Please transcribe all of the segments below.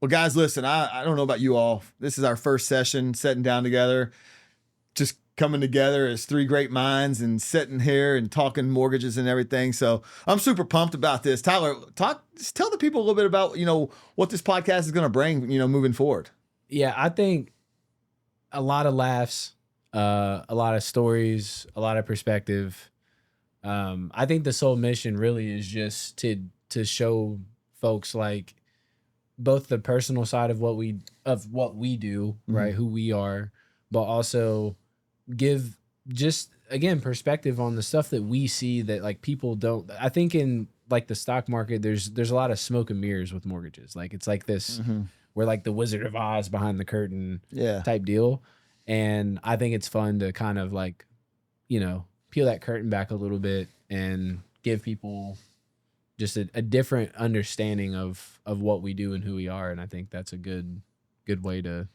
Well, guys, listen, I don't know about you all. This is our first session sitting down together, just coming together as three great minds and sitting here and talking mortgages and everything. So I'm super pumped about this. Tyler, just tell the people a little bit about, what this podcast is going to bring, moving forward. Yeah, I think a lot of laughs, a lot of stories, a lot of perspective. I think the sole mission really is just to show folks like both the personal side of what we do, right? Who we are, but also give just again perspective on the stuff that we see that like people don't. I think in like the stock market, there's a lot of smoke and mirrors with mortgages. Like it's like this, we're like the Wizard of Oz behind the curtain, type deal. And I think it's fun to kind of like, peel that curtain back a little bit and give people just a different understanding of what we do and who we are. And I think that's a good way to.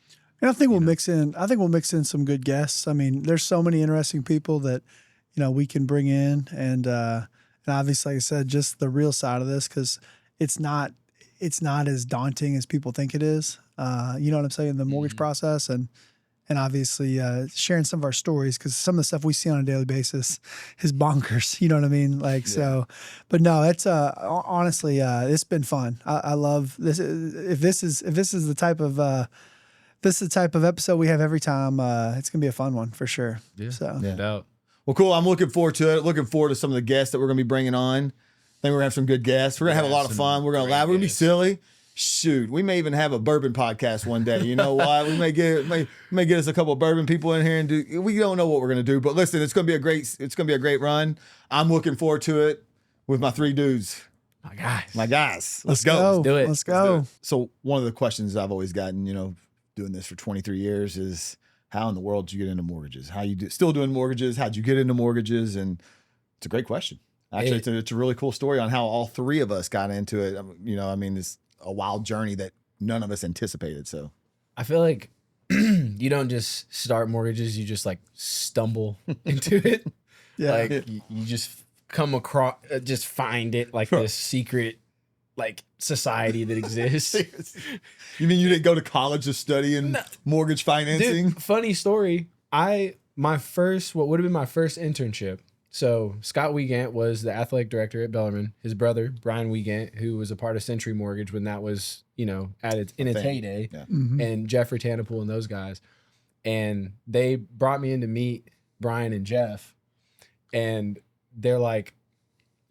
And I think we'll mix in some good guests. I mean, there's so many interesting people that, we can bring in and obviously, like I said, just the real side of this, because it's not as daunting as people think it is. You know what I'm saying? The mortgage process and obviously sharing some of our stories, because some of the stuff we see on a daily basis is bonkers. You know what I mean? So, but no, it's honestly, it's been fun. I love this. If this is the type of episode we have every time, it's gonna be a fun one for sure. Yeah, so no doubt. Well, cool. I'm looking forward to it. Looking forward to some of the guests that we're gonna be bringing on. I think we're gonna have some good guests. We're gonna have a lot of fun. We're gonna laugh. We're gonna be silly. Shoot, we may even have a bourbon podcast one day. You know why? We may get us a couple of bourbon people in here and do. We don't know what we're gonna do, but listen, it's gonna be a great run. I'm looking forward to it with my three dudes. My guys. Let's go. Let's do it. Let's go. So one of the questions I've always gotten, doing this for 23 years is how in the world did you get into mortgages? How you still doing mortgages? How'd you get into mortgages? And it's a great question. Actually, it's a really cool story on how all three of us got into it. It's a wild journey that none of us anticipated. So I feel like you don't just start mortgages, you just like stumble into it. Yeah. Like you just come across, just find it like this secret like society that exists. You mean you didn't go to college to study in mortgage financing? Dude, funny story. What would have been my first internship. So Scott Wiegand was the athletic director at Bellarmine. His brother, Brian Wiegand, who was a part of Century Mortgage when that was, in its heyday, and Jeffrey Tanapool and those guys. And they brought me in to meet Brian and Jeff. And they're like,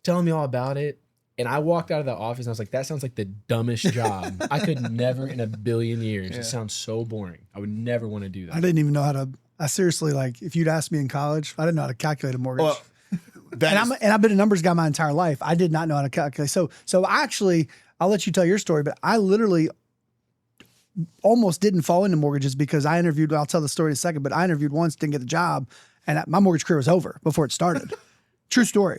telling me all about it. And I walked out of the office and I was like, that sounds like the dumbest job. I could never in a billion years. It sounds so boring. I would never want to do that. I didn't even know I seriously, like, if you'd asked me in college, I didn't know how to calculate a mortgage. Well, and I've been a numbers guy my entire life. I did not know how to calculate. So actually, I'll let you tell your story, but I literally almost didn't fall into mortgages because I interviewed, I'll tell the story in a second, but I interviewed once, didn't get the job, and my mortgage career was over before it started. True story.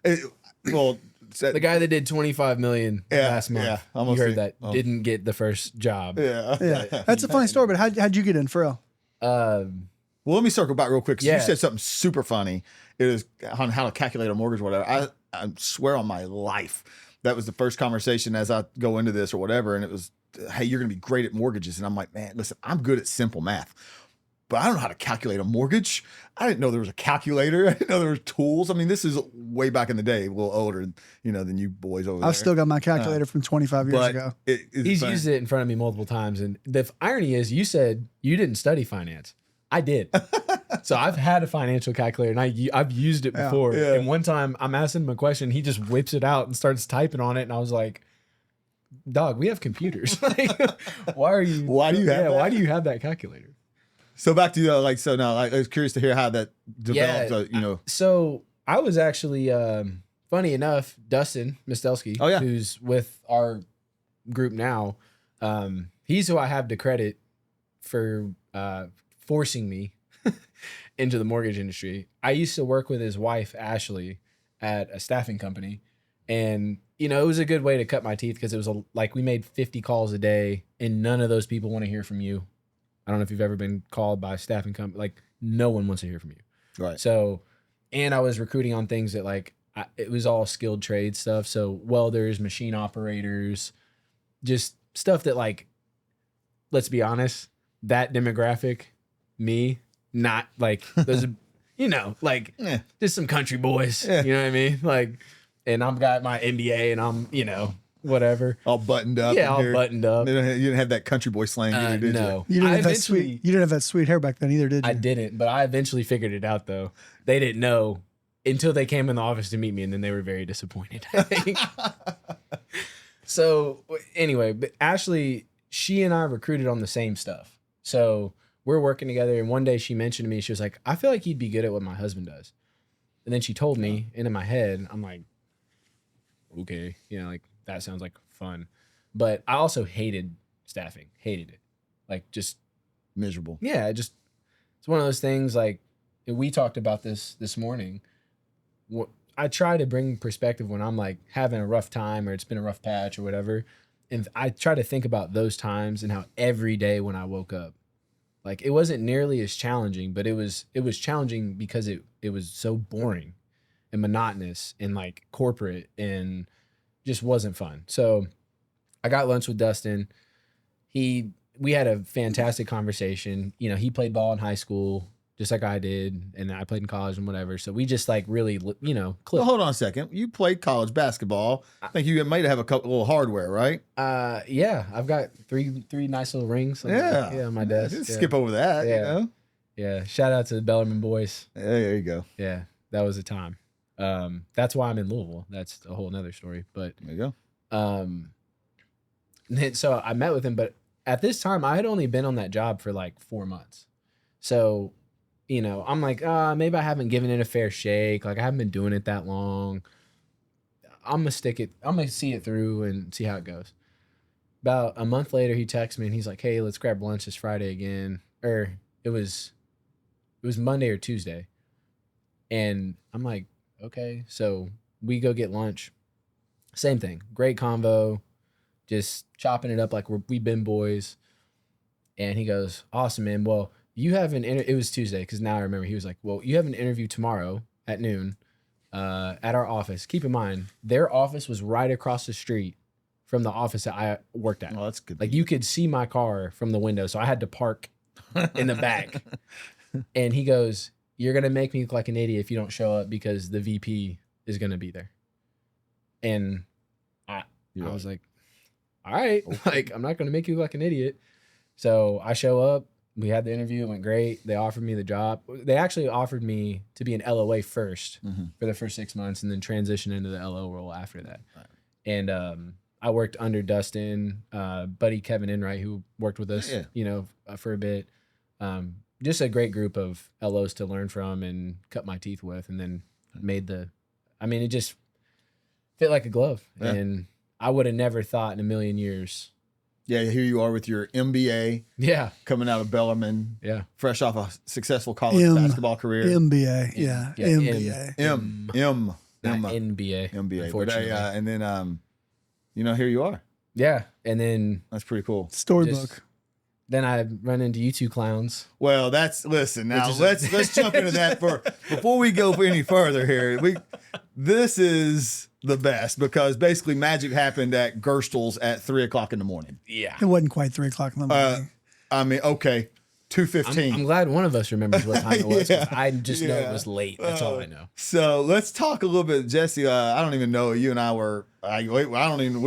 The guy that did 25 million last month, you heard that, didn't get the first job. Yeah. That's a funny story, but how'd you get in, for real? Well, let me circle back real quick. You said something super funny. It was on how to calculate a mortgage or whatever. I swear on my life, that was the first conversation as I go into this or whatever. And it was, hey, you're going to be great at mortgages. And I'm like, man, listen, I'm good at simple math, but I don't know how to calculate a mortgage. I didn't know there was a calculator. I didn't know there were tools. I mean, this is way back in the day, a little older, than you boys over there. I've still got my calculator from 25 years ago. He's used it in front of me multiple times. And the irony is, you said you didn't study finance. I did. So I've had a financial calculator and I've used it before. Yeah. And one time I'm asking him a question, he just whips it out and starts typing on it. And I was like, dog, we have computers. Why do you have that calculator? So back to I was curious to hear how that developed. So I was actually, funny enough, Dustin Mistelsky, who's with our group now, he's who I have to credit for forcing me into the mortgage industry. I used to work with his wife, Ashley, at a staffing company. And, it was a good way to cut my teeth because it was we made 50 calls a day and none of those people want to hear from you. I don't know if you've ever been called by a staffing company. Like, no one wants to hear from you. Right. So, and I was recruiting on things that it was all skilled trade stuff. So welders, machine operators, just stuff that like, let's be honest, that demographic, me, not like those, you know, like just some country boys, you know what I mean? Like, and I've got my MBA and I'm, you know, whatever. All buttoned up. Yeah, all buttoned up. You didn't have that country boy slang either, did no. You didn't have that sweet hair back then either, did you? I didn't, but I eventually figured it out though. They didn't know until they came in the office to meet me, and then they were very disappointed, I think. So anyway, but Ashley, she and I recruited on the same stuff. So we're working together, and one day she mentioned to me, she was like, I feel like you'd be good at what my husband does. And then she told me, and in my head, I'm like, okay, you know, like that sounds like fun. But I also hated staffing, hated it. Like just miserable. Yeah, it's one of those things like we talked about this morning. I try to bring perspective when I'm like having a rough time or it's been a rough patch or whatever. And I try to think about those times and how every day when I woke up, like it wasn't nearly as challenging, but it was challenging because it was so boring and monotonous and like corporate and just wasn't fun. So I got lunch with Dustin. We had a fantastic conversation. You know, he played ball in high school just like I did, and I played in college and whatever. So we just like really, you know, clicked. Well, hold on a second. You played college basketball. I think you might have a couple little hardware, right? Yeah, I've got three nice little rings. On my desk. Just skip over that. Yeah. You know? Yeah. Shout out to the Bellarmine boys. Yeah, there you go. Yeah, that was a time. That's why I'm in Louisville. That's a whole nother story. But there you go. So I met with him, but at this time I had only been on that job for like 4 months. So, you know, I'm like, maybe I haven't given it a fair shake. Like I haven't been doing it that long. I'm going to see it through and see how it goes. About a month later, he texts me and he's like, hey, let's grab lunch this Friday again. Or it was Monday or Tuesday. And I'm like, okay. So we go get lunch. Same thing. Great convo. Just chopping it up like we've been boys. And he goes, awesome, man. Well, you have it was Tuesday, because now I remember. He was like, well, you have an interview tomorrow at noon at our office. Keep in mind, their office was right across the street from the office that I worked at. Oh, that's good. Like you could see my car from the window, so I had to park in the back. And he goes, you're going to make me look like an idiot if you don't show up because the VP is going to be there. And I was like, all right, like I'm not going to make you look like an idiot. So I show up. We had the interview. It went great. They offered me the job. They actually offered me to be an LOA first for the first 6 months and then transition into the LO role after that. Right. And I worked under Dustin, buddy Kevin Enright, who worked with us, you know, for a bit. Just a great group of LOs to learn from and cut my teeth with, and then it just fit like a glove. Yeah. And I would have never thought in a million years. Yeah, here you are with your MBA. Yeah. Coming out of Bellarmine. Yeah. Fresh off a successtional college basketball career. MBA. Yeah. MBA. Not NBA. MBA. But and then, you know, here you are. Yeah. And then. That's pretty cool. Storybook. Then I run into you two clowns. Well, listen, now let's jump into that before we go any further here. This is the best because basically magic happened at Gerstle's at 3:00 in the morning. Yeah. It wasn't quite 3:00 in the morning. I mean, okay. 2:15. I'm glad one of us remembers what time it was. I just know it was late. That's all I know. So let's talk a little bit, Jesse. I don't even know. You and I were. We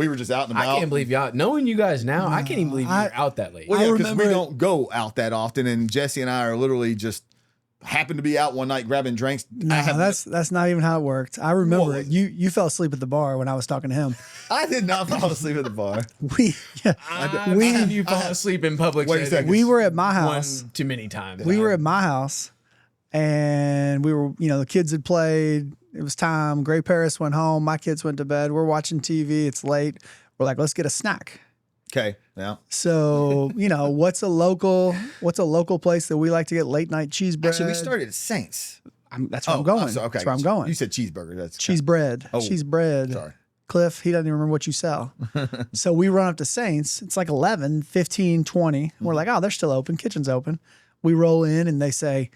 were just out and about. I can't believe y'all. Knowing you guys now, I can't even believe you were out that late. Well, yeah, because we don't go out that often, and Jesse and I are literally just happened to be out one night grabbing drinks. No, that's not even how it worked. I remember it. You fell asleep at the bar when I was talking to him. I did not fall asleep at the bar. You fall asleep in public. Wait a second. We were at my house. Too many times. We were at my house, and we were, the kids had played. It was time. Gray Paris went home. My kids went to bed. We're watching TV. It's late. We're like, let's get a snack. Okay. Yeah. So, what's a local place that we like to get late night cheese bread? Actually, we started at Saints. That's where I'm going. Okay. That's where I'm going. You said cheeseburger. That's cheese bread. Oh, cheese bread. Sorry. Cliff, he doesn't even remember what you sell. So we run up to Saints. It's like 11, 15, 20. We're like, oh, they're still open. Kitchen's open. We roll in and they say,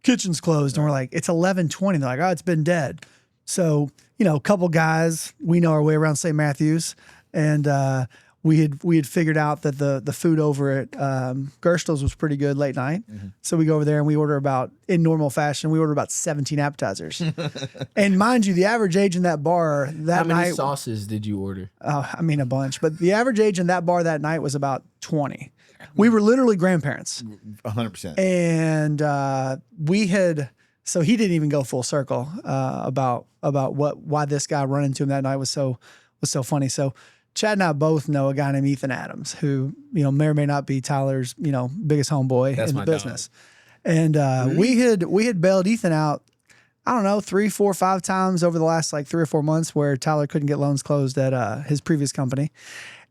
kitchen's closed. And we're like, it's 11:20. They're like, oh, it's been dead. So, a couple guys, we know our way around St. Matthews. And we had figured out that the food over at Gerstle's was pretty good late night. So we go over there and we order in normal fashion, we order about 17 appetizers. And mind you, the average age in that bar that night. How many sauces did you order? I mean, a bunch. But the average age in that bar that night was about 20. We were literally grandparents. 100%. And so he didn't even go full circle about why this guy run into him that night was so funny. So Chad and I both know a guy named Ethan Adams who, may or may not be Tyler's, biggest homeboy in the business. Dog. And we had bailed Ethan out, I don't know, 3, 4, 5 times over the last like 3 or 4 months where Tyler couldn't get loans closed at his previous company.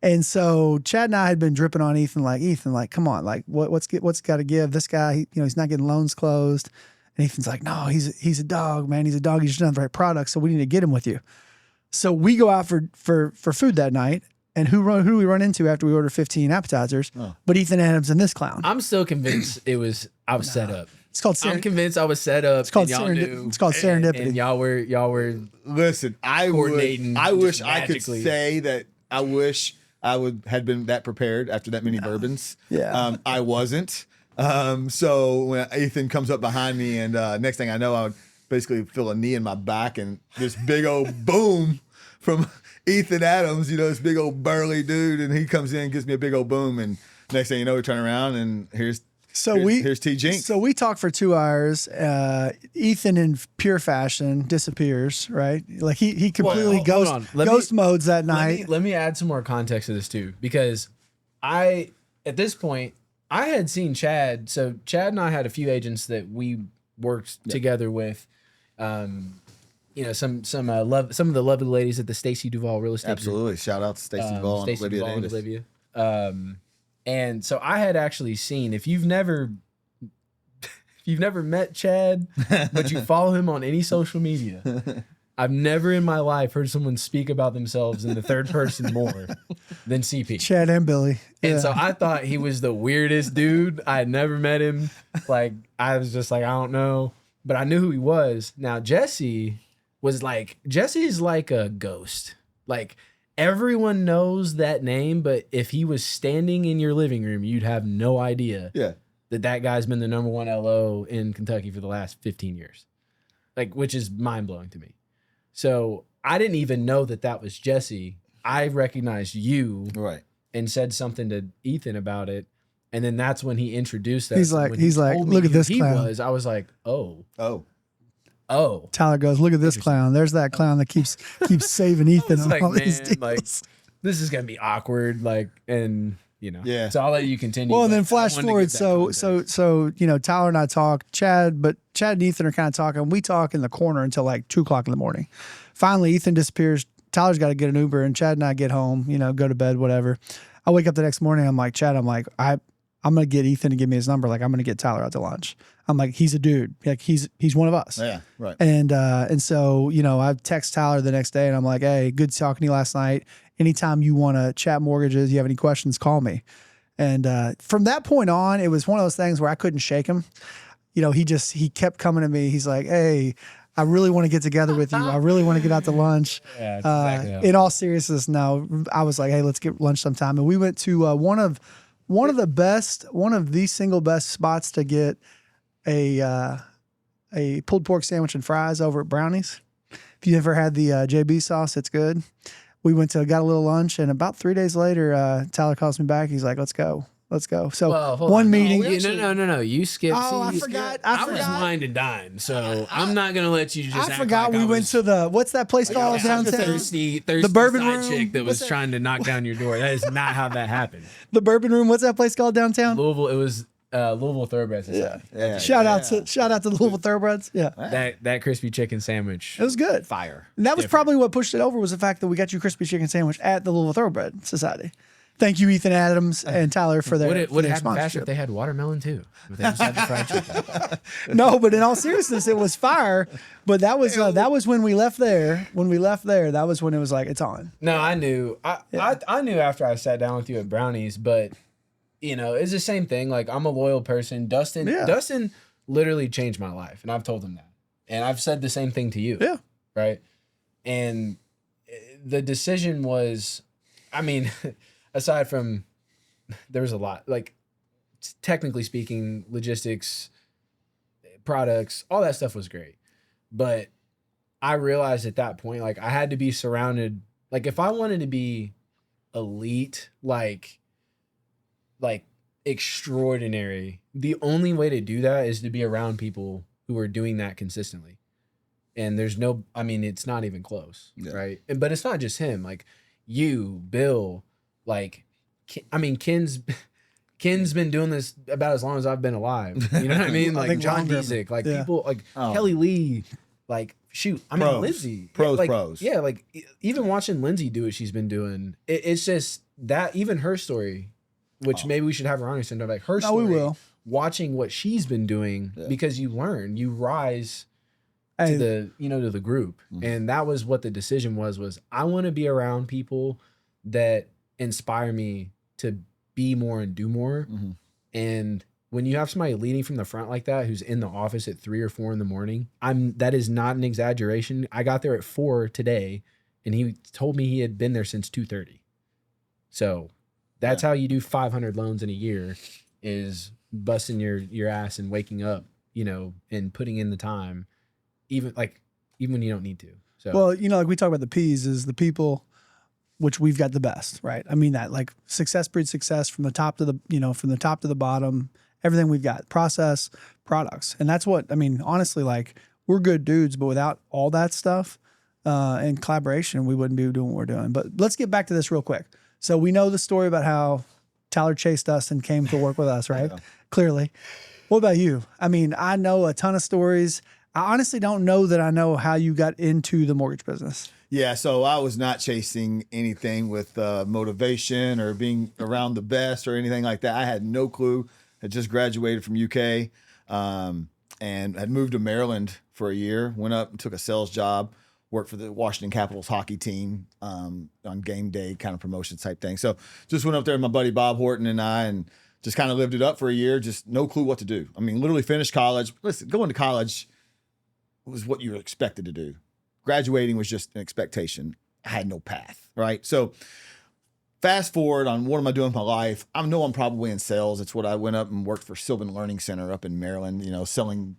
And so Chad and I had been dripping on Ethan, come on, like what's got to give? This guy, he's not getting loans closed. And Ethan's like, no, he's a dog, man. He's a dog. He's just not the right product. So we need to get him with you. So we go out for food that night, and who do we run into after we order 15 appetizers? Oh. But Ethan Adams and this clown. I'm still convinced I was set up. It's called. I'm convinced I was set up. It's called serendipity. And y'all were. Listen, I wish I could say that. I wish I had been that prepared after that many bourbons. Yeah, I wasn't. So when Ethan comes up behind me, and next thing I know, I would basically feel a knee in my back, and this big old boom from Ethan Adams, this big old burly dude, and he comes in and gives me a big old boom, and next thing you know, we turn around and here's T Jinx. So we talk for 2 hours. Ethan, in pure fashion, disappears. Right, like he completely ghost modes that night. Let me add some more context to this too, because at this point I had seen Chad. So Chad and I had a few agents that we worked together with. Some of the lovely ladies at the Stacy Duvall Real Estate Absolutely. Group. Shout out to Stacy Duvall and Olivia. And so I had actually seen, if you've never met Chad, but you follow him on any social media, I've never in my life heard someone speak about themselves in the third person more than CP. Chad and Billy. And so I thought he was the weirdest dude. I had never met him. Like, I was just like, I don't know. But I knew who he was. Now, Jesse's like a ghost. Like, everyone knows that name, but if he was standing in your living room, you'd have no idea that guy's been the number 1 LO in Kentucky for the last 15 years. Like, which is mind-blowing to me. So I didn't even know that was Jesse. I recognized you and said something to Ethan about it. And then that's when he introduced us. He's like, look at this clown. I was like, oh. Tyler goes, look at this clown. There's that clown that keeps saving Ethan on all these deals. Like, this is gonna be awkward. Like, and Yeah. So I'll let you continue. Well, and then flash forward. So Tyler and I talk. Chad and Ethan are kind of talking. We talk in the corner until like 2:00 in the morning. Finally, Ethan disappears. Tyler's got to get an Uber, and Chad and I get home. Go to bed, whatever. I wake up the next morning. I'm like, Chad. I'm gonna get Ethan to give me his number. Like, I'm gonna get Tyler out to lunch. I'm like, he's a dude. Like, he's one of us. Yeah, right. And so I text Tyler the next day, and I'm like, hey, good talking to you last night. Anytime you want to chat mortgages, you have any questions, call me. And from that point on, it was one of those things where I couldn't shake him. He kept coming to me. He's like, hey, I really want to get together with you. I really want to get out to lunch. Yeah, exactly. In all seriousness, no, I was like, hey, let's get lunch sometime. And we went to one of the single best spots to get a pulled pork sandwich and fries over at Brownie's. If you ever had the JB sauce, it's good. We got a little lunch, and about 3 days later, Tyler calls me back. He's like, let's go. So one meeting. No. You skipped. Oh, I forgot. I was wine and dine, so I'm not gonna let you just. I forgot we went to the what's that place called downtown? Thirsty the Bourbon Room chick that was trying to knock down your door. That is not how that happened. The Bourbon Room. What's that place called downtown? Louisville. It was Louisville Thoroughbreds. Yeah. Shout out to the Louisville Thoroughbreds. Yeah. That crispy chicken sandwich. It was good. Fire. And that was probably what pushed it over, was the fact that we got you crispy chicken sandwich at the Louisville Thoroughbred Society. Thank you, Ethan Adams and Tyler, for their Would it happen sponsorship. faster if they had watermelon too? If they just had the fried chicken. No, but in all seriousness, it was fire. But that was when we left there. When we left there, that was when it was like, it's on. No, I knew. I knew after I sat down with you at Brownie's, but it's the same thing. Like, I'm a loyal person. Dustin literally changed my life, and I've told him that, and I've said the same thing to you. Yeah. Right. And the decision was, aside from there was a lot, like technically speaking, logistics, products, all that stuff was great. But I realized at that point, like I had to be surrounded, like if I wanted to be elite, like extraordinary, the only way to do that is to be around people who are doing that consistently. And there's no, I mean, it's not even close, right? But it's not just him, like you, Bill, like, I mean, Ken's been doing this about as long as I've been alive. You know what I mean? Like John Giesick, like people like Kelly Lee, like shoot. I mean, Lindsay. Pros. Yeah, like even watching Lindsay do what she's been doing, it's just that even her story, which maybe we should have her on sometime, like her story. We will. Watching what she's been doing because you learn, you rise to the, you know, to the group. And that was what the decision was I want to be around people that inspire me to be more and do more. And when you have somebody leading from the front like that, who's in the office at 3 or 4 in the morning, that is not an exaggeration. I got there at 4 today and he told me he had been there since 2:30. So that's how you do 500 loans in a year, is busting your ass and waking up, you know, and putting in the time, even when you don't need to. So, well, you know, like we talk about the P's, is the people, which we've got the best, right? I mean that, like success breeds success from the top to the, you know, from the top to the bottom, everything we've got, process, products. And that's what, I mean, honestly, like we're good dudes, but without all that stuff and collaboration, we wouldn't be doing what we're doing. But let's get back to this real quick. So we know the story about how Tyler chased us and came to work with us, right? Clearly. What about you? I mean, I know a ton of stories. I honestly don't know that I know how you got into the mortgage business. Yeah, so I was not chasing anything with motivation or being around the best or anything like that. I had no clue. Had just graduated from UK and had moved to Maryland for a year. Went up and took a sales job. Worked for the Washington Capitals hockey team on game day kind of promotion type thing. So just went up there with my buddy Bob Horton and I and just kind of lived it up for a year. Just no clue what to do. I mean, literally finished college. Listen, going to college was what you were expected to do. Graduating was just an expectation. I had no path, right? So fast forward on what am I doing with my life? I know I'm probably in sales. It's what I went up and worked for Sylvan Learning Center up in Maryland, you know, selling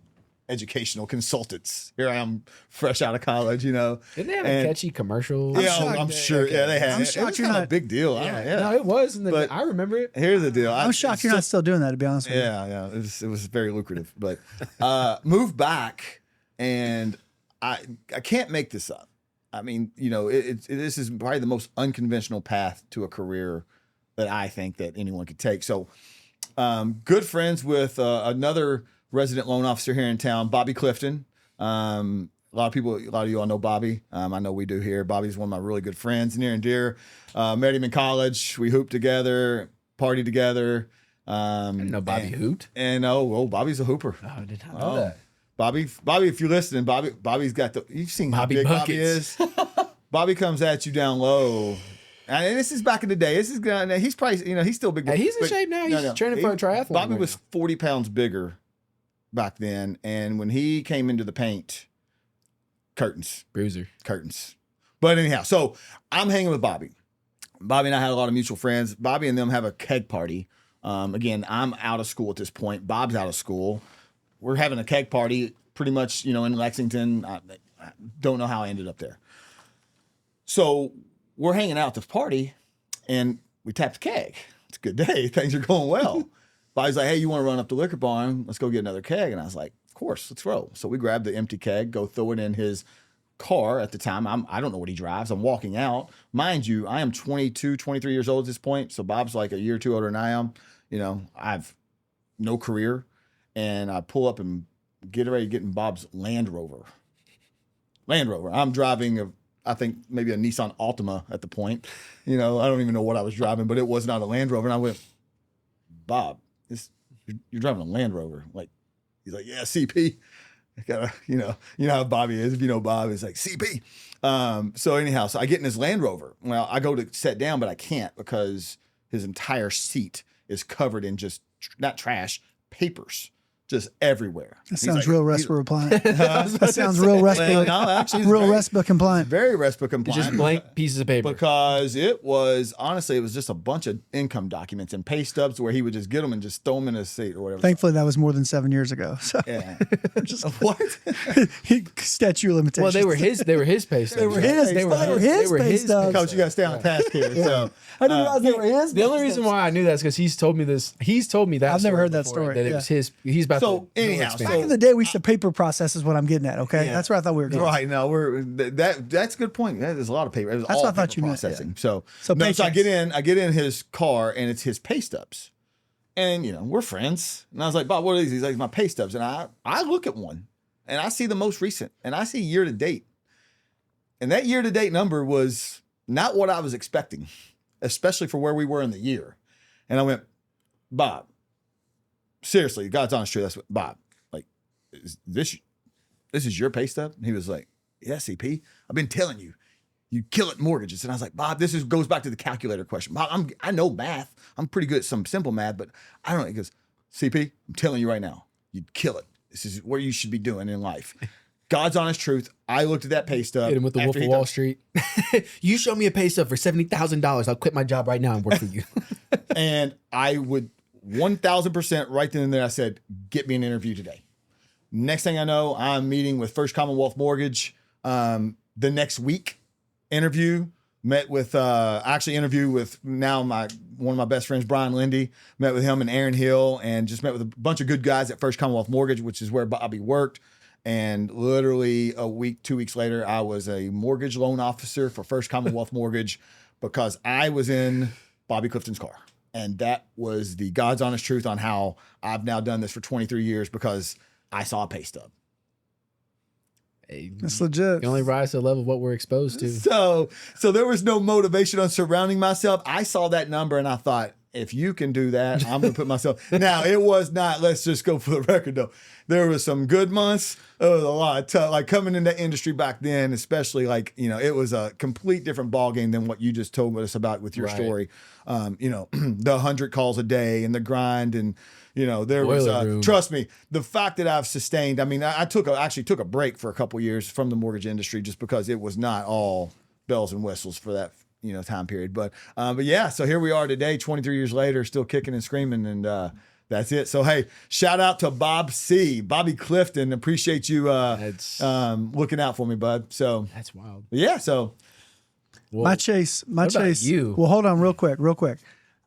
educational consultants. Here I am, fresh out of college, you know. Didn't they have a catchy commercial? Yeah, I'm sure. Okay. Yeah, they had. I'm shocked you're not a big deal. No, it was. But I remember it. Here's the deal. I'm shocked you're not still doing that, to be honest with you. Yeah. It was very lucrative. But moved back, and I can't make this up. I mean, you know, this is probably the most unconventional path to a career that I think that anyone could take. So good friends with another resident loan officer here in town, Bobby Clifton. A lot of you all know Bobby. I know we do here. Bobby's one of my really good friends, near and dear. Met him in college. We hooped together, partied together. I didn't know Bobby hooped. And Bobby's a hooper. Oh, I did not know that. Bobby, if you're listening, Bobby's got you've seen how Bobby big buckets. Bobby is. Bobby comes at you down low. And this is back in the day. He's probably, you know, he's still big. Hey, he's in shape now. He's training for a triathlon. Bobby was 40 pounds bigger back then. And when he came into the paint, bruiser. Curtains. But anyhow, so I'm hanging with Bobby. Bobby and I had a lot of mutual friends. Bobby and them have a keg party. Again, I'm out of school at this point. Bob's out of school. We're having a keg party pretty much, you know, in Lexington. I don't know how I ended up there. So we're hanging out at this party and we tapped the keg. It's a good day. Things are going well. Bobby's like, hey, you want to run up to Liquor Barn? Let's go get another keg. And I was like, of course, let's roll. So we grabbed the empty keg, go throw it in his car at the time. I don't know what he drives. I'm walking out. Mind you, I am 22, 23 years old at this point. So Bob's like a year or two older than I am. You know, I've no career. And I pull up and get ready to get in Bob's Land Rover. I'm driving I think maybe a Nissan Altima at the point. You know, I don't even know what I was driving, but it was not a Land Rover. And I went, Bob, you're driving a Land Rover. Like, he's like, yeah, CP. I gotta, you know how Bobby is. If you know Bob, he's like, CP. So anyhow, I get in his Land Rover. Well, I go to sit down, but I can't because his entire seat is covered in just, not trash, papers. just everywhere. That sounds real RESPA compliant. That sounds real RESPA. No, actually, it's real very, RESPA compliant. very RESPA compliant. Just blank pieces of paper. Because it was just a bunch of income documents and pay stubs where he would just get them and just throw them in his seat or whatever. Thankfully, that was more than 7 years ago. So Yeah. just What? statute of limitations. Well, they were his pay stubs. They were his. They were pay stubs. Coach, you got to stay on task here. So I didn't realize they were his. The only reason why I knew that is because he's told me this. He's told me that. I've never story heard that before, story. That it Yeah. was his. He's about So, to anyhow, expand. Back in the day, we used to paper process is what I'm getting at. Okay, that's where I thought we were going. right now that's a good point. There's a lot of paper. That's what I thought you meant, processing. So So no, so I paychecks. get in his car and it's his pay stubs, and we're friends. And I was like, Bob, what are these? He's like, my pay stubs, and I look at one and I see the most recent, and I see year to date, and that year to date number was not what I was expecting, especially for where we were in the year. And I went, Bob, seriously, God's honest truth. That's what, Bob, like, is this is your pay stub? And he was like, yeah, CP, I've been telling you, you kill it mortgages. And I was like, Bob, this goes back to the calculator question. Bob, I know math. I'm pretty good at some simple math, but I don't know. He goes, CP, I'm telling you right now, you'd kill it. This is what you should be doing in life. God's honest truth. I looked at that pay stub. Hit him with the Wolf of Wall Street. You show me a pay stub for $70,000. I'll quit my job right now and work for you. And I would 1,000% right then and there. I said, get me an interview today. Next thing I know, I'm meeting with First Commonwealth Mortgage the next week. Met with interview with now one of my best friends, Brian Lindy. Met with him and Aaron Hill, and just met with a bunch of good guys at First Commonwealth Mortgage, which is where Bobby worked. And literally a week, 2 weeks later, I was a mortgage loan officer for First Commonwealth Mortgage because I was in Bobby Clifton's car. And that was the God's honest truth on how I've now done this for 23 years because I saw a pay stub. Hey, That's legit. you only rise to the level of what we're exposed to. So there was no motivation on surrounding myself. I saw that number and I thought, if you can do that, I'm going to put myself. Now, it was not, let's just go for the record though. There was some good months. It was a lot of tough, like coming in the industry back then, especially like, it was a complete different ballgame than what you just told us about with your Right. story. The 100 calls a day and the grind and, there was, Boiler room. trust me, the fact that I've sustained, I mean, I actually took a break for a couple of years from the mortgage industry just because it was not all bells and whistles for that, time period. But yeah, so here we are today, 23 years later, still kicking and screaming. And that's it. So, hey, shout out to Bobby Clifton. Appreciate you looking out for me, bud. So That's wild. yeah. So Well, My chase. about you? Well, hold on real quick.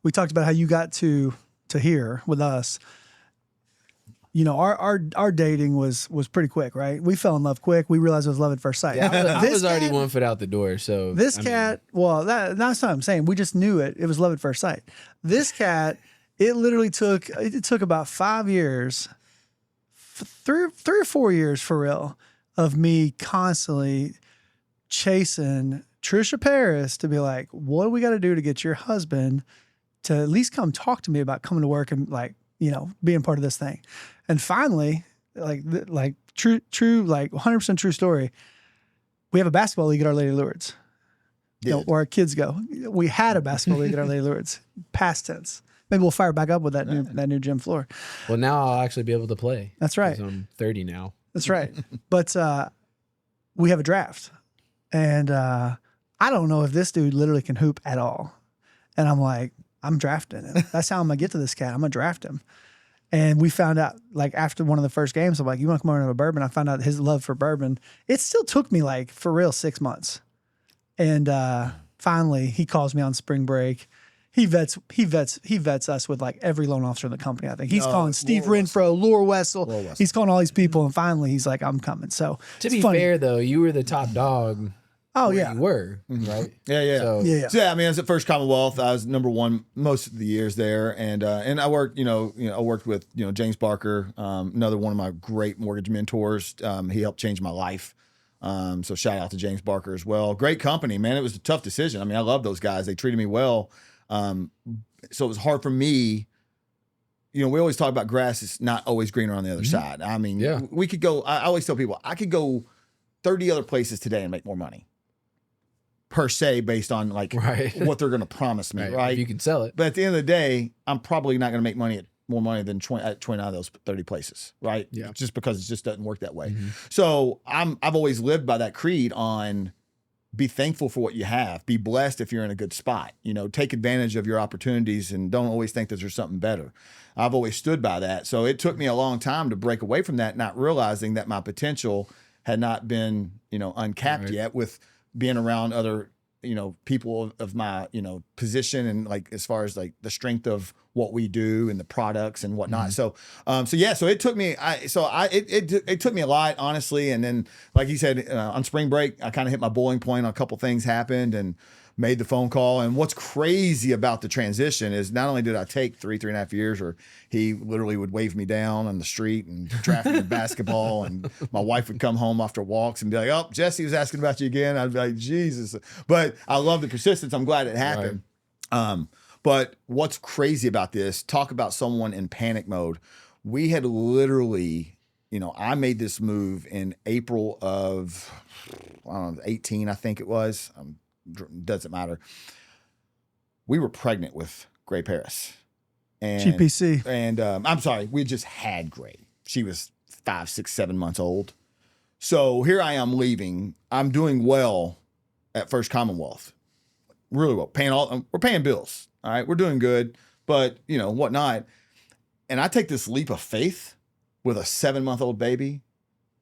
We talked about how you got to here with us. Our dating was pretty quick, right? We fell in love quick. We realized it was love at first sight. I was already 1 foot out the door. So This cat, that's what I'm saying. We just knew it. It was love at first sight. This cat, it literally took about 5 years, 3 or 4 years for real, of me constantly chasing Trisha Paris to be like, what do we got to do to get your husband to at least come talk to me about coming to work and being part of this thing. And finally, like true, like 100% true story. We have a basketball league at Our Lady of Lourdes, where our kids go. We had a basketball league at Our Lady of Lourdes, past tense. Maybe we'll fire back up with that new gym floor. Well, now I'll actually be able to play. That's right. 'Cause I'm 30 now. That's right. But we have a draft. And I don't know if this dude literally can hoop at all. And I'm like, I'm drafting him. That's how I'm going to get to this cat. I'm going to draft him. And we found out, like, after one of the first games, I'm like, you want to come over and have a bourbon? I found out his love for bourbon. It still took me, like, for real, 6 months. And finally, he calls me on spring break. He vets us with, like, every loan officer in the company, I think. He's calling Steve Renfro, Laura Wessel. He's calling all these people. And finally, he's like, I'm coming. So, To be fair, though, you were the top dog. oh, where yeah. you were, right? Yeah. So, Yeah. So, yeah, I mean, I was at First Commonwealth. I was number one most of the years there, and I worked, I worked with James Barker, another one of my great mortgage mentors. He helped change my life. So shout out to James Barker as well. Great company, man. It was a tough decision. I mean, I love those guys. They treated me well. So it was hard for me. We always talk about grass is not always greener on the other side. I mean, Yeah. we could go. I always tell people I could go 30 other places today and make more money. Per se, based on like Right. what they're going to promise me, right? If you can sell it. But at the end of the day, I'm probably not going to make more more money than 20 at 29 of those 30 places, right? Yeah. Just because it just doesn't work that way. Mm-hmm. So I've always lived by that creed on be thankful for what you have. Be blessed if you're in a good spot. You know, take advantage of your opportunities and don't always think that there's something better. I've always stood by that. So it took me a long time to break away from that, not realizing that my potential had not been, you know, uncapped yet with being around other, you know, people of my, you know, position and like as far as like the strength of what we do and the products and whatnot. Mm-hmm. So it took me, it took me a lot, honestly. And then, like he said, on spring break, I kind of hit my boiling point. A couple things happened and made the phone call. And what's crazy about the transition is not only did I take 3.5 years, or he literally would wave me down on the street and traffic and basketball. And my wife would come home after walks and be like, oh, Jesse was asking about you again. I'd be like, Jesus. But I love the persistence. I'm glad it happened. Right. But what's crazy about this, talk about someone in panic mode. We had literally, you know, I made this move in April of, I don't know, 18, I think it was. Doesn't matter. We were pregnant with Gray Paris. And, GPC. And I'm sorry, we just had Gray. She was 5, 6, 7 months old. So here I am leaving. I'm doing well at First Commonwealth. Really well. We're paying bills. All right. We're doing good, but you know, whatnot. And I take this leap of faith with a 7-month-old baby.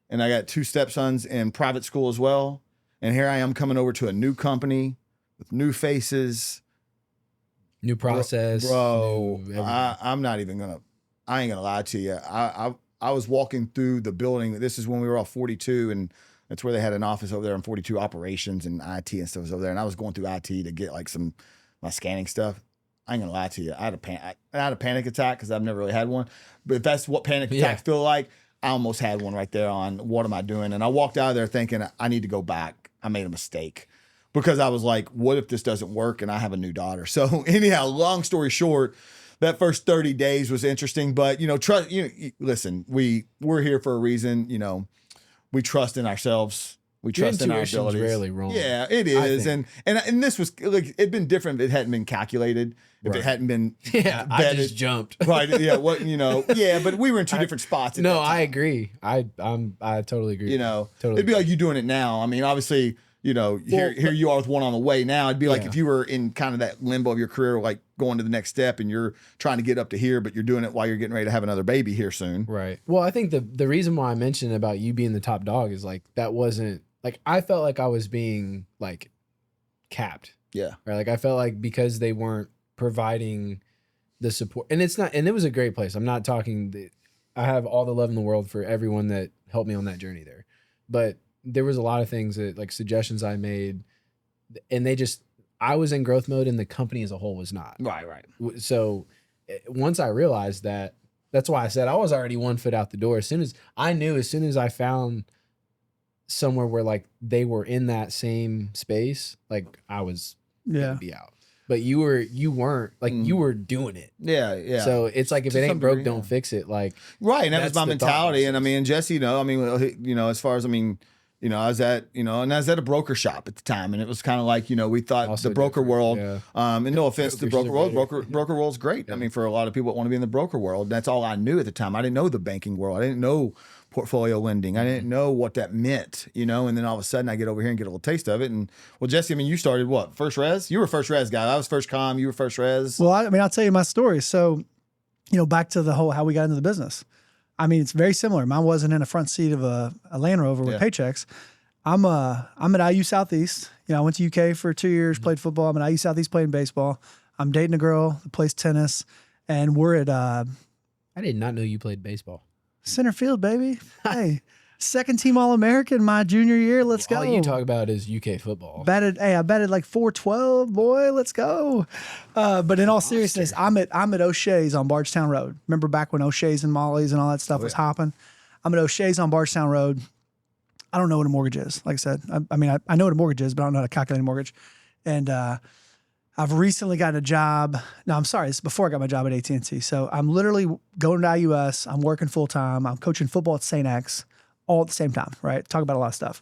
And I got 2 stepsons in private school as well. And here I am coming over to a new company with new faces. New process. Bro, I'm not even going to, I ain't going to lie to you. I was walking through the building. This is when we were off 42, and that's where they had an office over there on 42, operations and IT and stuff was over there. And I was going through IT to get like my scanning stuff. I ain't gonna lie to you. I had a panic attack because I've never really had one. But if that's what panic attacks feel like, I almost had one right there on what am I doing? And I walked out of there thinking I need to go back. I made a mistake because I was like, what if this doesn't work and I have a new daughter? So anyhow, long story short, that first 30 days was interesting. But you know, listen, we're here for a reason. You know, we trust in ourselves. We trust in our abilities. Rarely wrong. Yeah, it is. And this was like, it'd been different if it hadn't been calculated. If it hadn't been vetted. I just jumped. Right. Yeah. What, you know, yeah, but we were in 2 different spots. No, I agree. I totally agree. You know, totally it'd be like you doing it now. I mean, obviously, you know, here you are with one on the way now. It'd be like if you were in kind of that limbo of your career, like going to the next step and you're trying to get up to here, but you're doing it while you're getting ready to have another baby here soon. Right. Well, I think the reason why I mentioned about you being the top dog is like, that wasn't like, I felt like I was being like capped. Yeah. Right. Like I felt like because they weren't providing the support, and it was a great place. I'm not talking, I have all the love in the world for everyone that helped me on that journey there. But there was a lot of things that like suggestions I made, and I was in growth mode and the company as a whole was not. Right. So once I realized that, that's why I said I was already 1 foot out the door. As soon as I found somewhere where like they were in that same space, like I was gonna be out. But you weren't like you were doing it. Yeah. So it's like if it ain't broke, don't fix it. Like right, and that was my mentality. And I mean, Jesse, you know, as far as you know, I was at a broker shop at the time, and it was kind of like, you know, we thought also the broker world. Yeah. And no offense to the broker world, broker world's great. Yeah. I mean, for a lot of people that want to be in the broker world, that's all I knew at the time. I didn't know the banking world. I didn't know portfolio lending. I didn't know what that meant, you know, and then all of a sudden I get over here and get a little taste of it. And well, Jesse, I mean, you started what? First res? You were first res guy. I was first com. You were first res. Well, I mean, I'll tell you my story. So, you know, back to the whole, how we got into the business. I mean, it's very similar. Mine wasn't in the front seat of a Land Rover with paychecks. I'm at IU Southeast. You know, I went to UK for 2 years, played football. I'm at IU Southeast playing baseball. I'm dating a girl that plays tennis, and we're at I did not know you played baseball. Center field, baby. Hey, second team All-American my junior year. Let's go. All you talk about is UK football. I batted like 412, boy. Let's go. But in all seriousness, I'm at O'Shea's on Bardstown Road. Remember back when O'Shea's and Molly's and all that stuff was hopping? I'm at O'Shea's on Bardstown Road. I don't know what a mortgage is. Like I said, I mean, I know what a mortgage is, but I don't know how to calculate a mortgage. And I've recently gotten a job. No, I'm sorry. This is before I got my job at AT&T. So I'm literally going to IUS. I'm working full time. I'm coaching football at St. X all at the same time, right? Talk about a lot of stuff.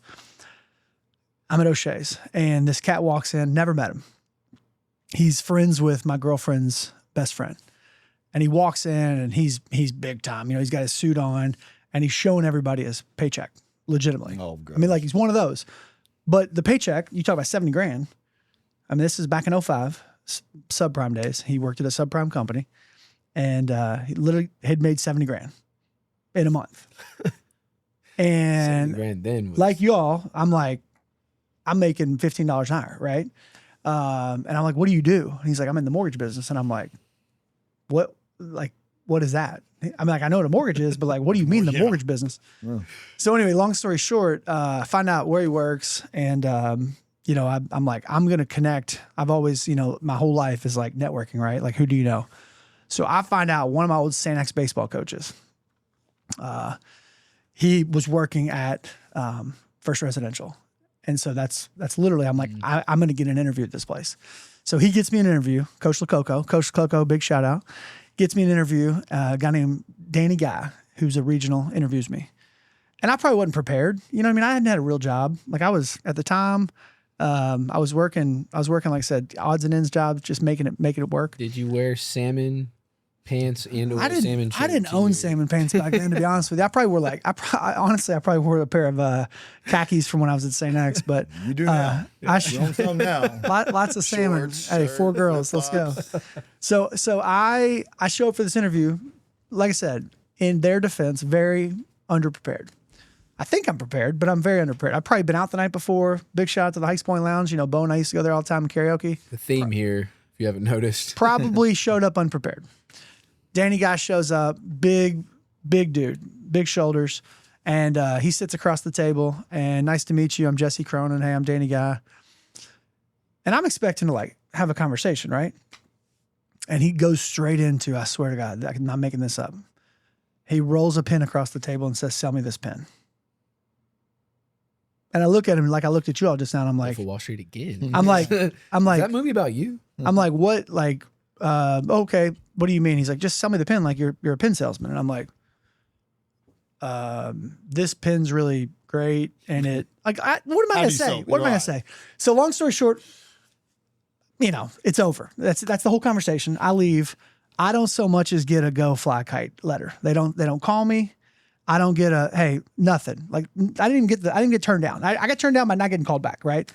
I'm at O'Shea's, and this cat walks in. Never met him. He's friends with my girlfriend's best friend. And he walks in and he's big time. You know, he's got his suit on and he's showing everybody his paycheck legitimately. Oh, God. I mean, like he's one of those. But the paycheck, you talk about 70 grand. I mean, this is back in 2005, subprime days. He worked at a subprime company and he literally had made 70 grand in a month. And 70 grand then was... like y'all, I'm like, I'm making $15 an hour, right? And I'm like, what do you do? And he's like, I'm in the mortgage business. And I'm like, what is that? I'm like, I know what a mortgage is, but like, what do you mean the mortgage business? Yeah. So anyway, long story short, I find out where he works and, you know, I'm like, I'm going to connect. I've always, you know, my whole life is like networking, right? Like, who do you know? So I find out one of my old St. X baseball coaches, he was working at First Residential. And so that's literally, I'm like, I'm going to get an interview at this place. So he gets me an interview, Coach Lococo, big shout out, gets me an interview, a guy named Danny Guy, who's a regional, interviews me. And I probably wasn't prepared. You know what I mean? I hadn't had a real job. Like I was, at the time, I was working, like I said, odds and ends jobs, just making it work. Did you wear salmon pants and or salmon shirts? I didn't own salmon pants back then, to be honest with you. I probably wore like, honestly, I probably wore a pair of khakis from when I was at St. X, but you do now. I you own some now. Lots of salmon. Shorts, hey, shirt, 4 girls, let's go. So I show up for this interview, like I said, in their defense, very underprepared. I think I'm prepared, but I'm very underprepared. I've probably been out the night before. Big shout out to the Hikes Point Lounge. You know, Bo and I used to go there all the time in karaoke. The theme here, if you haven't noticed. Probably showed up unprepared. Danny Guy shows up, big dude, big shoulders. And he sits across the table and nice to meet you. I'm Jesse Cronin. Hey, I'm Danny Guy. And I'm expecting to like have a conversation, right? And he goes straight into, I swear to God, I'm not making this up. He rolls a pen across the table and says, sell me this pen. And I look at him like I looked at you all just now. And I'm like, Wall Street again. I'm like, is that movie about you? I'm like, what? Like, okay, what do you mean? He's like, just sell me the pen. Like you're a pen salesman. And I'm like, this pen's really great. And it like, what am I going to say? What am I going to say? So long story short, you know, it's over. That's the whole conversation. I leave. I don't so much as get a go fly kite letter. They don't call me. I don't get a, hey, nothing. Like I didn't get turned down. I got turned down by not getting called back. Right.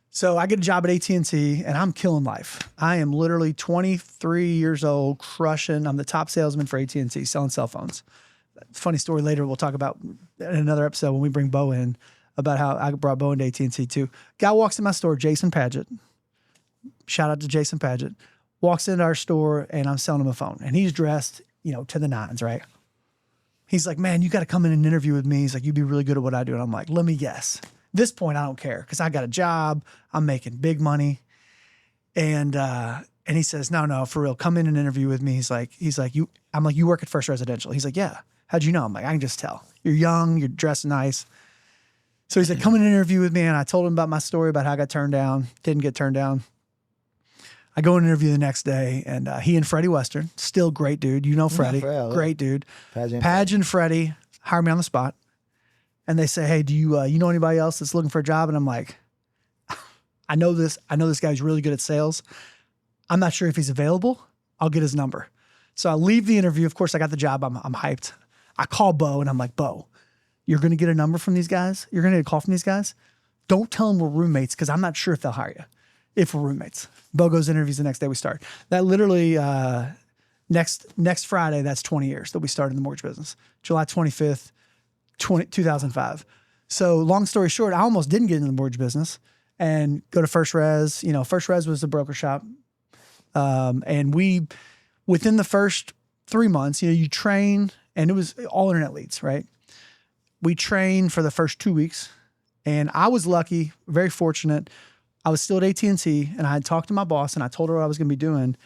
So I get a job at AT&T and I'm killing life. I am literally 23 years old, crushing. I'm the top salesman for AT&T, selling cell phones. Funny story later we'll talk about in another episode when we bring Bo in about how I brought Bo into AT&T too. Guy walks in my store, Jason Paget. Shout out to Jason Paget. Walks into our store and I'm selling him a phone. And he's dressed, you know, to the nines, right? He's like, man, you got to come in and interview with me. He's like, you'd be really good at what I do. And I'm like, let me guess. This point, I don't care because I got a job. I'm making big money. And he says, no, for real, come in and interview with me. He's like, I'm like, you work at First Residential. He's like, yeah. How'd you know? I'm like, I can just tell. You're young, you're dressed nice. So he's like, come in and interview with me. And I told him about my story about how I got turned down, didn't get turned down. I go and interview the next day, and he and Freddie Western, still great dude. You know Freddie, great dude. Padge and Freddie hire me on the spot. And they say, hey, do you know anybody else that's looking for a job? And I'm like, I know this guy's really good at sales. I'm not sure if he's available. I'll get his number. So I leave the interview. Of course, I got the job. I'm hyped. I call Bo, and I'm like, Bo, you're going to get a number from these guys? You're going to get a call from these guys? Don't tell them we're roommates because I'm not sure if they'll hire you. If we're roommates. Bo goes interviews the next day we start. That literally next Friday, that's 20 years that we started in the mortgage business. July 25th, 2005. So long story short, I almost didn't get into the mortgage business and go to First Res. You know, First Res was the broker shop. And we, within the first 3 months, you know, you train and it was all internet leads, right? We trained for the first 2 weeks and I was lucky, very fortunate. I was still at AT&T and I had talked to my boss and I told her what I was going to be doing.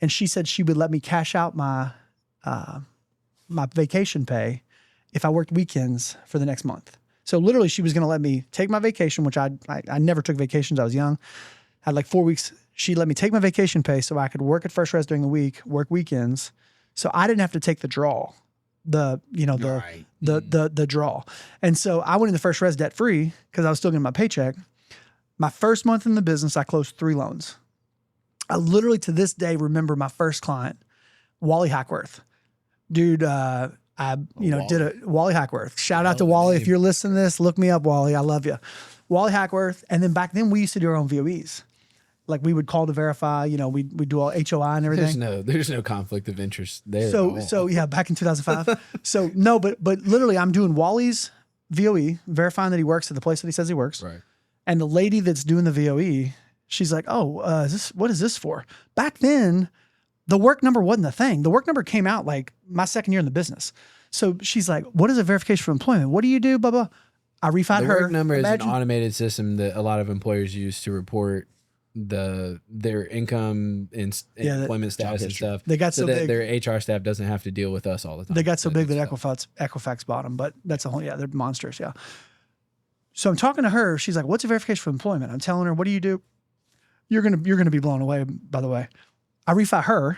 And she said she would let me cash out my vacation pay if I worked weekends for the next month. So literally she was going to let me take my vacation, which I never took vacations. I was young. I had like 4 weeks. She let me take my vacation pay so I could work at First Res during the week, work weekends. So I didn't have to take the draw, the draw. And so I went into First Res debt free because I was still getting my paycheck. My first month in the business, I closed 3 loans. I literally to this day remember my first client Wally Hackworth, dude. I did a Wally Hackworth. Shout out to Wally. If you're listening to this, look me up, Wally. I love you. Wally Hackworth. And then back then we used to do our own VOEs. Like we would call to verify, we do all HOI and everything. There's no conflict of interest there. So yeah, back in 2005. So no, but literally I'm doing Wally's VOE, verifying that he works at the place that he says he works. Right. And the lady that's doing the VOE, she's like, oh, what is this for? Back then, the work number wasn't a thing. The work number came out like my second year in the business. So she's like, what is a verification for employment? What do you do? Blah, blah. I refied her. The work number is an automated system that a lot of employers use to report their income and employment status and stuff. They got so that big, their HR staff doesn't have to deal with us all the time. They got so big that Equifax bought them, but that's a whole, they're monsters. Yeah. So I'm talking to her. She's like, what's a verification for employment? I'm telling her, what do you do? You're going to be blown away, by the way. I refi her,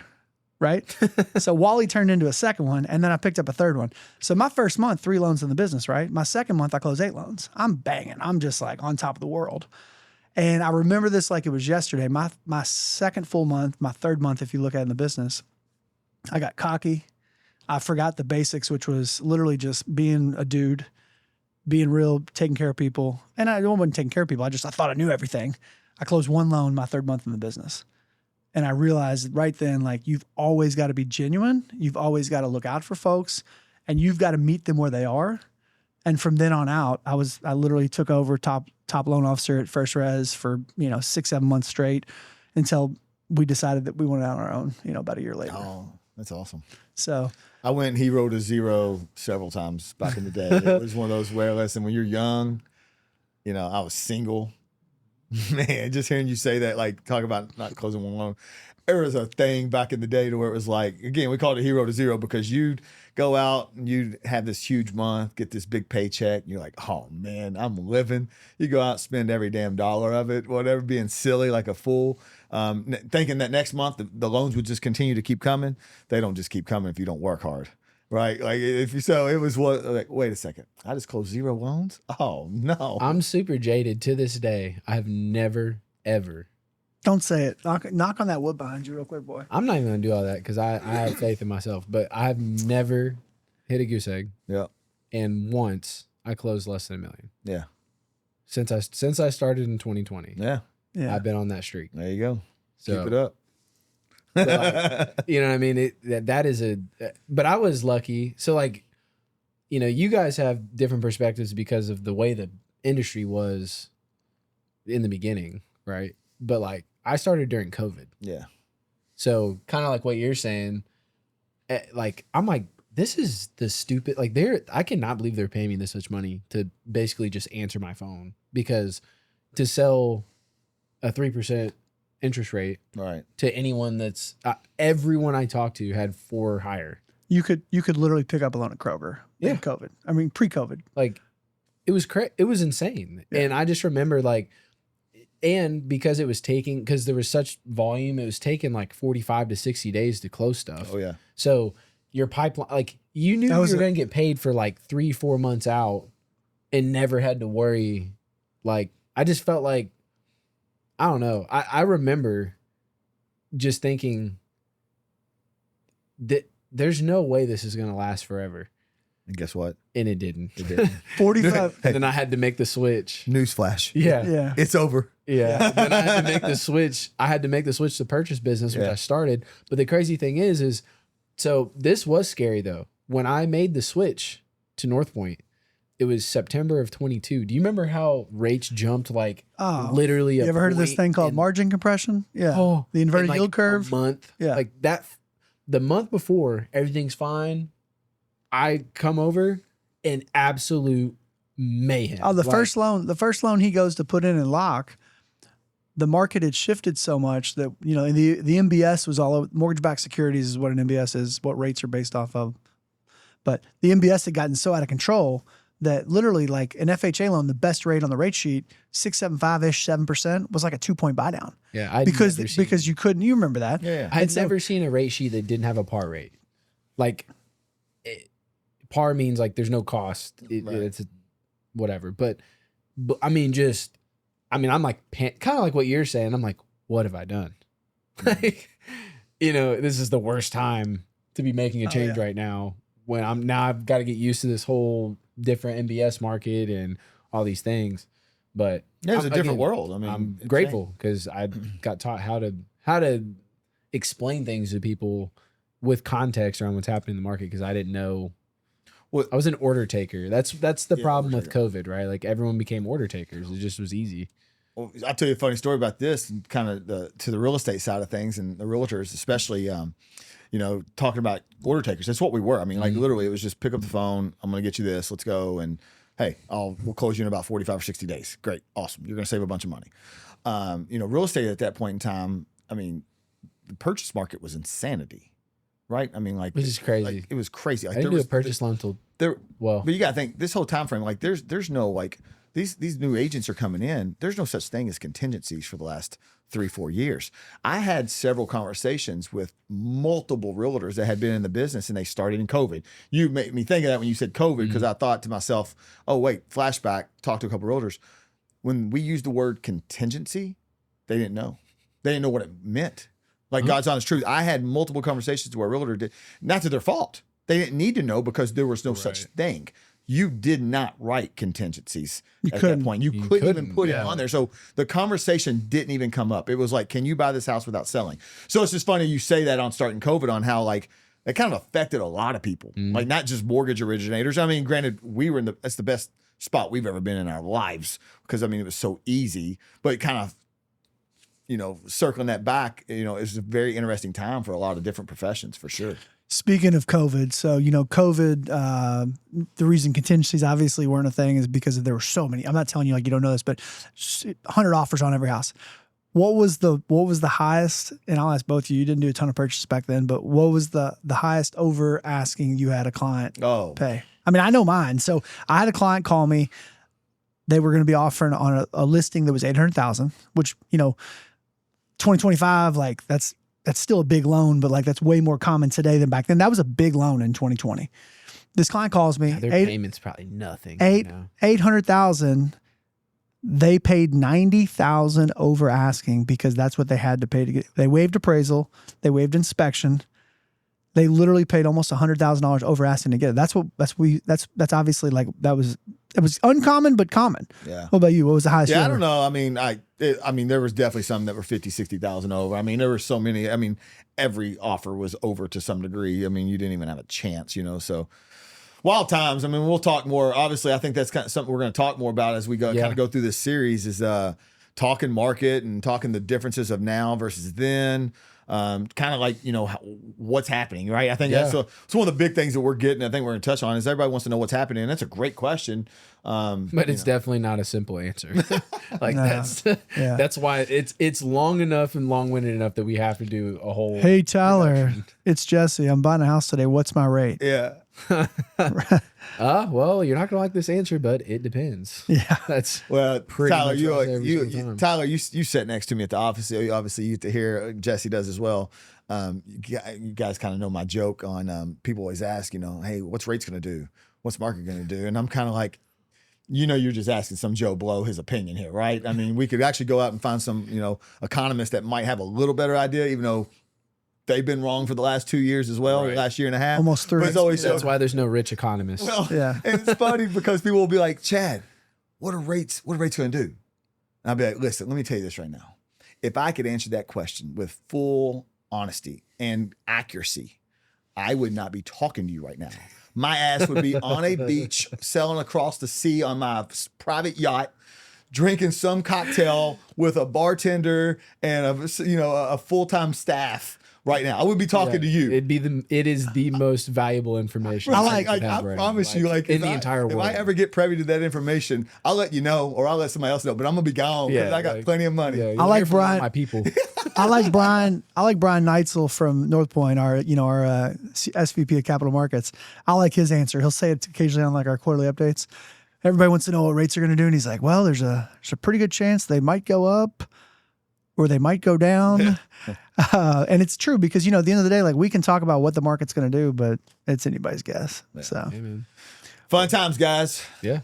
right? So Wally turned into a second one, and then I picked up a third one. So my first month, 3 loans in the business, right? My second month, I closed 8 loans. I'm banging. I'm just like on top of the world. And I remember this like it was yesterday. My second full month, my third month, if you look at it in the business, I got cocky. I forgot the basics, which was literally just being a dude, being real, taking care of people. And I wasn't taking care of people. I thought I knew everything. I closed 1 loan my third month in the business. And I realized right then, like, you've always got to be genuine. You've always got to look out for folks, and you've got to meet them where they are. And from then on out, I literally took over top loan officer at First Res for 6-7 months straight until we decided that we went out on our own. About a year later. Oh, that's awesome. So I went 0 to 0 several times back in the day. It was one of those where, listen, when you're young, I was single. Man, just hearing you say that, like, talk about not closing 1 loan. There was a thing back in the day to where it was like, again, we called it 0 to 0 because you'd go out and you'd have this huge month, get this big paycheck, and you're like, oh man, I'm living. You go out, spend every damn dollar of it, whatever, being silly like a fool, thinking that next month the loans would just continue to keep coming. They don't just keep coming if you don't work hard. Right, like it was wait a second, I just closed 0 loans. Oh no, I'm super jaded to this day. I have never ever. Don't say it. Knock on that wood behind you, real quick, boy. I'm not even gonna do all that because I have faith in myself. But I've never hit a goose egg. Yeah, and once I closed less than $1 million. Yeah, since I started in 2020. Yeah, I've been on that streak. There you go. So, keep it up. You know what I mean? That is but I was lucky. So like, you guys have different perspectives because of the way the industry was in the beginning, right? But like, I started during COVID. Yeah. So kind of like what you're saying, like, I'm like, this is the stupid, like I cannot believe they're paying me this much money to basically just answer my phone, because to sell a 3% interest rate, right, to anyone that's everyone I talked to had 4 or higher. You could literally pick up a loan at Kroger. Yeah, COVID. I mean, pre-COVID. Like, it was insane. Yeah. And I just remember, like, and because there was such volume, it was taking like 45 to 60 days to close stuff. Oh yeah. So your pipeline, like, you knew you were going to get paid for like 3-4 months out, and never had to worry. Like, I just felt like, I don't know. I remember just thinking that there's no way this is going to last forever. And guess what? And it didn't. It didn't. 45. And then I had to make the switch. Newsflash. Yeah. It's over. Yeah. Then I had to make the switch. I had to make the switch to purchase business, which I started. But the crazy thing is so this was scary though. When I made the switch to North Point, it was September of 22. Do you remember how rates jumped like literally? You ever heard of this thing called margin compression? Yeah. Oh, the inverted like yield curve. A month. Yeah. Like that. The month before, everything's fine. I come over and absolute mayhem. Oh, the first loan he goes to put in and lock, the market had shifted so much that, the MBS was all over. Mortgage-backed securities is what an MBS is, what rates are based off of. But the MBS had gotten so out of control that literally, like, an FHA loan, the best rate on the rate sheet, 6.75-ish, 7%, was like a 2-point buy down. Yeah, because you couldn't. You remember that? Yeah. I'd never seen a rate sheet that didn't have a par rate. Like, par means like there's no cost. It's whatever. But I mean, I'm like, kind of like what you're saying. I'm like, what have I done? Like, this is the worst time to be making a change right now when I've got to get used to this whole different MBS market and all these things. But yeah, it's a different world. I mean, I'm grateful because I got taught how to explain things to people with context around what's happening in the market, because I didn't know. Well, I was an order taker. That's the problem with COVID, right? Like everyone became order takers. It just was easy. Well, I'll tell you a funny story about this, and kind of to the real estate side of things, and the realtors, especially, talking about order takers. That's what we were. I mean, like literally, it was just pick up the phone. I'm going to get you this. Let's go. And hey, we'll close you in about 45 or 60 days. Great, awesome. You're going to save a bunch of money. Real estate at that point in time, I mean, the purchase market was insanity. Right, I mean, like this is crazy. Like, it was crazy. Like, I didn't do a purchase loan until but you got to think this whole time frame. Like, there's no like these new agents are coming in. There's no such thing as contingencies for the last 3-4 years. I had several conversations with multiple realtors that had been in the business, and they started in COVID. You made me think of that when you said COVID, because I thought to myself, oh wait, flashback. Talked to a couple of realtors. When we used the word contingency, they didn't know. They didn't know what it meant. Like God's honest truth. I had multiple conversations where a realtor did, not to their fault. They didn't need to know because there was no such thing. You did not write contingencies at that point. You couldn't even put it on there. So the conversation didn't even come up. It was like, can you buy this house without selling? So it's just funny you say that on starting COVID, on how like it kind of affected a lot of people, like not just mortgage originators. I mean, granted, that's the best spot we've ever been in our lives, because I mean, it was so easy, but it kind of, circling that back, it's a very interesting time for a lot of different professions, for sure. Speaking of COVID, so, COVID, the reason contingencies obviously weren't a thing is because there were so many. I'm not telling you like you don't know this, but 100 offers on every house. What was the highest, and I'll ask both of you, you didn't do a ton of purchases back then, but what was the highest over asking you had a client pay? I mean, I know mine. So I had a client call me. They were going to be offering on a listing that was $800,000, which, 2025, like that's still a big loan, but like that's way more common today than back then. That was a big loan in 2020. This client calls me. Their payment's probably nothing. $800,000. They paid $90,000 over asking because that's what they had to pay to get. They waived appraisal. They waived inspection. They literally paid almost $100,000 over asking to get it. That's obviously like it was uncommon but common. Yeah. What about you? What was the highest? Yeah, I don't know. I mean, there was definitely some that were 50, 60,000 over. I mean, there were so many. I mean, every offer was over to some degree. I mean, you didn't even have a chance, So wild times. I mean, we'll talk more. Obviously, I think that's kind of something we're going to talk more about as we kind of go through this series. Is talking market and talking the differences of now versus then. Kind of like, what's happening, right? I think that's it's one of the big things that we're getting. I think we're going to touch on is everybody wants to know what's happening. And that's a great question. But it's definitely not a simple answer. That's why it's long enough and long-winded enough that we have to do a whole. Hey, Tyler, it's Jesse. I'm buying a house today. What's my rate? Yeah. Well, you're not gonna like this answer, but it depends. Yeah, that's pretty Tyler. Tyler, you sit next to me at the office. Obviously, you get to hear. Jesse does as well. You guys kind of know my joke on. People always ask, hey, what's rates gonna do? What's market gonna do? And I'm kind of like, you're just asking some Joe Blow his opinion here, right? I mean, we could actually go out and find some, economists that might have a little better idea, even though they've been wrong for the last 2 years as well, last year and a half. Almost 3. That's why there's no rich economists. Well, yeah. And it's funny because people will be like, Chad, what are rates going to do? And I'll be like, listen, let me tell you this right now. If I could answer that question with full honesty and accuracy, I would not be talking to you right now. My ass would be on a beach sailing across the sea on my private yacht, drinking some cocktail with a bartender and a full-time staff. Right now, I would be talking to you. It is the most valuable information. I promise you, like in the entire world. If I ever get privy to that information, I'll let you know, or I'll let somebody else know. But I'm gonna be gone because I got plenty of money. Yeah, I like Brian. My people. I like Brian Neitzel from North Point, our SVP of Capital Markets. I like his answer. He'll say it occasionally on like our quarterly updates. Everybody wants to know what rates are going to do, and he's like, "Well, there's a pretty good chance they might go up." Or they might go down. And it's true because, at the end of the day, like we can talk about what the market's going to do, but it's anybody's guess. Yeah. So fun times, guys. Yeah.